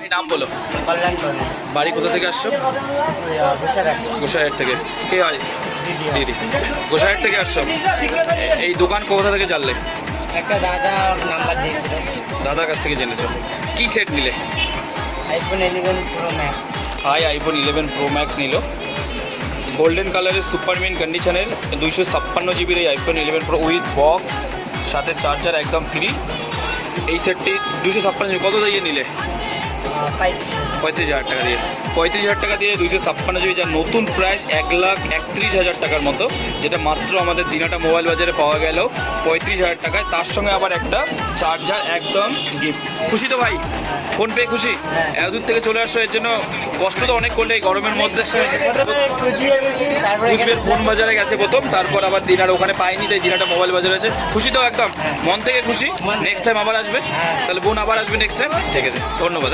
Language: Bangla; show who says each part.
Speaker 1: এই নাম বলো।
Speaker 2: কল্যাণ করে
Speaker 1: বাড়ি কোথা থেকে আসছো? গোসাইহাট থেকে। কে হয়? দিদি। গোসাইহাট থেকে আসছো? এই দোকান কোথা থেকে জানলে?
Speaker 2: একটা দাদা নাম্বার দিয়েছিল,
Speaker 1: দাদার কাছ থেকে জেনেছো। কি সেট নিলে?
Speaker 2: IPhone 11 pro max.
Speaker 1: IPhone 11 pro max নিল। গোল্ডেন কালারের সুপারমিন কন্ডিশনের 256 জিবির এই আইফোন 11 প্রো উইথ বক্স, সাথে চার্জার একদম ফ্রি। এই সেটটি 256 কত দিয়ে নিলে? 35,000 টাকা দিয়ে। 35,000 টাকা দিয়ে 256 জিবি, যার নতুন প্রাইস 1,31,000 টাকার মতো, যেটা মাত্র আমাদের দিনাটা মোবাইল বাজারে পাওয়া গেল 35,000 টাকায়। তার সঙ্গে আবার একটা চার্জার একদম গিফট। খুশি তো ভাই? ফোনপে খুশি? এত দূর থেকে চলে আসছো, এর জন্য কষ্ট তো অনেক করলে এই গরমের মধ্যে। কুচবিহার ফোন বাজারে গেছে প্রথম, তারপর আবার দিনার ওখানে পাইনি, তাই দিনাটা মোবাইল বাজারে আছে। খুশি তো একদম মন থেকে খুশি? নেক্সট টাইম আবার আসবে? তাহলে বোন আবার আসবে নেক্সট টাইম? ঠিক আছে, ধন্যবাদ।